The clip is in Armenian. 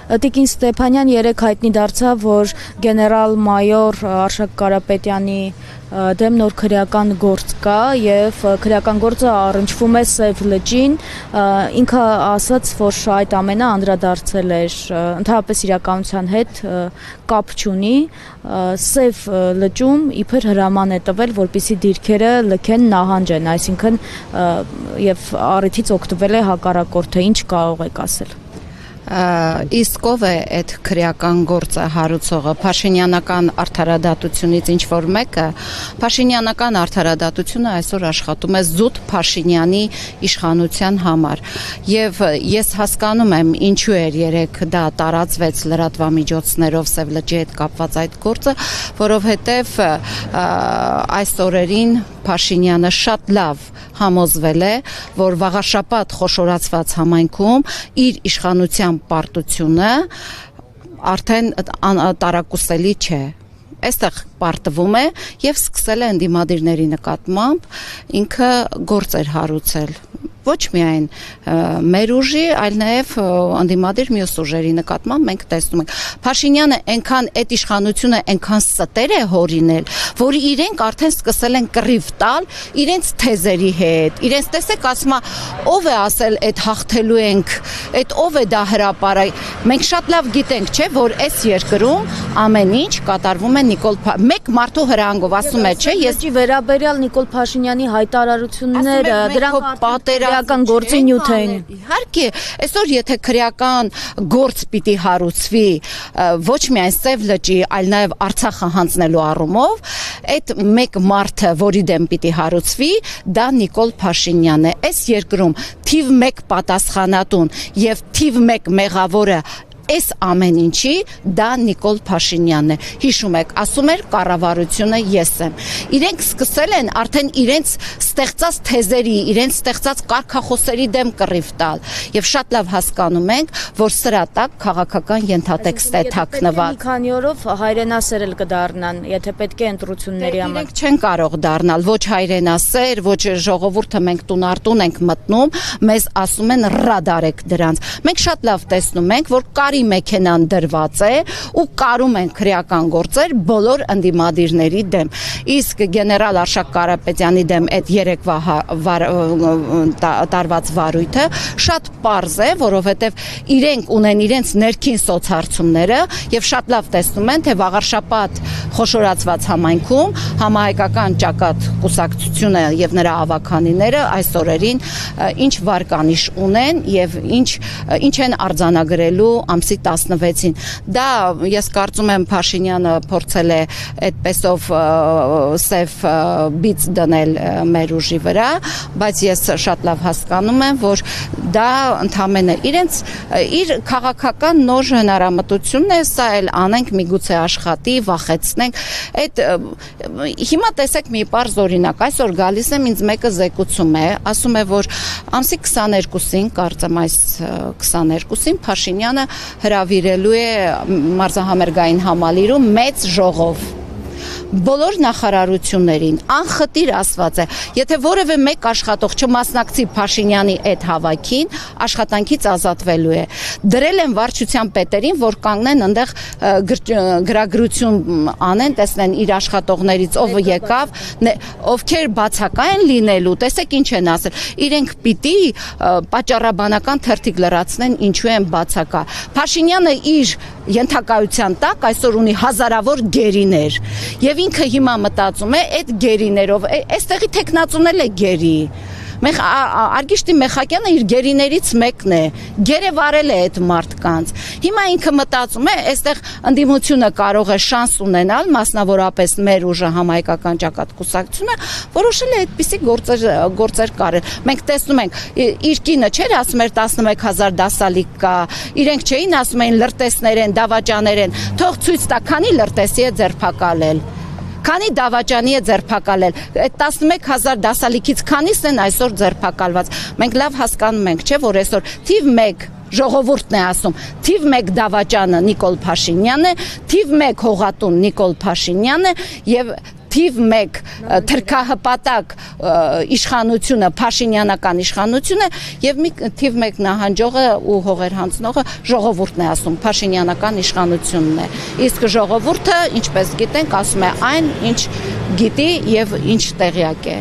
Տիկին Ստեփանյան երեք հայտնի դարձավ, որ գեներալ-մայոր Արշակ Կարապետյանի դեմ նոր քրեական գործ կա եւ քրեական գործը առնչվում է Սև լճին, ինքը ասաց, որ այդ ամենը անդրադարձել էր ընդհանրապես իրականության հետ կապ չունի, Սև լճում իբր հրաման է տվել, որպեսզի դիրքերը լքեն նահանջեն, այսինքն եւ առիթից օգտվել է հակառակորդը, ինչ կարող եք ասել։ Իսկ ով է այդ քրեական գործը հարուցողը, Փաշինյանական արդարադատությունից ինչ որ մեկը, Փաշինյանական արդարադատությունը այսօր աշխատում է զուտ Փաշինյանի իշխանության համար եւ ես հասկանում եմ ինչու էր երեք դա տարածվեց լրատվամիջոցներով Սև լճի հետ կապված այդ գործը, որովհետեւ այս օրերին Փաշինյանը շատ լավ համոզվել է, որ վաղաշաբաթ խոշորացված համայնքում իր իշխանության պարտությունը արդեն տարակուսելի չէ։ Այստեղ պարտվում է եւ սկսել է ընդդիմադիրների նկատմամբ ինքը գործեր հարուցել։ Ոչ միայն մեր ուժի, այլ նաև ընդդիմադիր մյուս ուժերի նկատմամբ մենք տեսնում ենք Փաշինյանը այնքան այդ իշխանությունը այնքան ստեր է հորինել, որ իրենք արդեն սկսել են կռիվ տալ իրենց թեզերի հետ։ Իրենց տեսեք ասում ով է ասել այդ հաղթելու ենք, այդ ով է դա հրապարակել։ Մենք շատ լավ գիտենք, չէ, որ այս երկրում ամեն ինչ կատարվում է մեկ մարդու հրանգով, ասում է, չէ, ես վերաբերյալ Նիկոլ Փաշինյանի հայտարարությունները, դրանք քրեական գործի նյութ էին։ Իհարկե, այսօր եթե քրեական գործ պիտի հարուցվի ոչ միայն Սև լճի, այլ նաև Արցախը հանձնելու առումով, այդ մեկ մարդը, որի դեմ պիտի հարուցվի, դա Նիկոլ Փաշինյանն է։ Այս երկրում թիվ 1 պատասխանատուն եւ թիվ 1 մեղավորը Այս ամեն ինչի դա Նիկոլ Փաշինյանն է։ Հիշում եք, ասում էր կառավարությունը ես եմ։ Իրենք սկսել են արդեն իրենց ստեղծած թեզերի, իրենց ստեղծած կարգախոսերի դեմ կռիվ տալ։ Եվ շատ լավ հասկանում ենք, որ սրա տակ քաղաքական ենթատեքստ է թաքնված։ Մի քանի օրով հայրենասեր էլ կդառնան, եթե պետք է ընտրությունների համար։ Իրենք չեն կարող դառնալ ոչ հայրենասեր, ոչ ժողովուրդը մենք տունարտուն ենք մտնում, մեզ ասում են ռադարեք դրանց։ Մենք շատ լավ տեսնում ենք, որ մեքենան դրված է ու կարում են քրեական գործեր բոլոր ընդդիմադիրների դեմ։ Իսկ գեներալ Արշակ Կարապետյանի դեմ այդ երեկվա տարված վարույթը շատ պարզ է, որովհետև իրենք ունեն իրենց ներքին սոցհարցումները եւ շատ լավ տեսնում են, թե վաղարշաբաթ խոշորացված համայնքում համահայկական ճակատ կուսակցությունը եւ նրա ավականիները այս օրերին ինչ վարկանիշ ունեն եւ ինչ են արձանագրելու ամսի 16-ին։ Դա ես կարծում եմ Փաշինյանը փորձել է այդպեսով սև բիծ դնել մեր ուժի վրա, բայց ես շատ լավ հասկանում եմ, որ դա ընդամենը իր քաղաքական նոր հնարամտությունն է, սա էլ անենք միգուցե աշխատի, վախեցնենք։ Այդ հիմա տեսեք մի պարզ օրինակ, այսօր գալիս եմ ինձ մեկը զեկուցում է, ասում է, որ ամսի 22-ին, կարծեմ այս 22-ին Փաշինյանը հրավիրելու է մարզահամերգային համալիրում մեծ ժողով բոլոր նախարարություններին անխտիր ասված է, եթե որևէ մեկ աշխատող չմասնակցի Փաշինյանի այդ հավաքին, աշխատանքից ազատվելու է։ Դրել են վարչության պետերին, որ կանգնեն այնտեղ գրագրություն անեն, տեսնեն իր աշխատողներից ով եկավ, ովքեր բացակա են լինելու, տեսեք ինչ են ասել։ Իրենք պիտի պատճառաբանական թերթիկ լրացնեն, ինչու են բացակա։ Փաշինյանը իր ենթակայության տակ այսօր ունի հազարավոր գերիներ եւ ինքը հիմա մտածում է այդ գերիներով այստեղի տեխնացունել է գերի Մենք Արգիշտի Մեխակյանը իր գերիներից մեկն է, գերեվարել է այդ մարդկանց։ Հիմա ինքը մտածում է, այստեղ ընդդիմությունը կարող է շանս ունենալ, մասնավորապես մեր ուժը համահայկական ճակատ կուսակցությունը, որոշել է այդպիսի գործեր կարել։ Մենք տեսնում ենք, իր կինը չէր ասում էր 11000 դասալիկ կա, իրենք չէին ասում էին լրտեսներ են, դավաճաներ են, թող ցույց տա, քանի լրտեսի է ձերբակալել։ Քանի դավաճանի է ձերբակալել, այդ 11000 դասալիքից քանիսն են այսօր ձերբակալված։ Մենք լավ հասկանում ենք, չէ, որ այսօր թիվ 1 ժողովուրդն է ասում, թիվ 1 դավաճանը Նիկոլ Փաշինյանն է, թիվ 1 հողատուն Նիկոլ Փաշինյանն է եւ թիվ 1 թրքահպատակ իշխանությունը Փաշինյանական իշխանությունը եւ մի թիվ 1 նահանջողը ու հողեր հանձնողը ժողովուրդն է ասում, Փաշինյանական իշխանությունն է։ Իսկ ժողովուրդը, ինչպես գիտենք, ասում է այն, ինչ գիտի եւ ինչ տեղյակ է։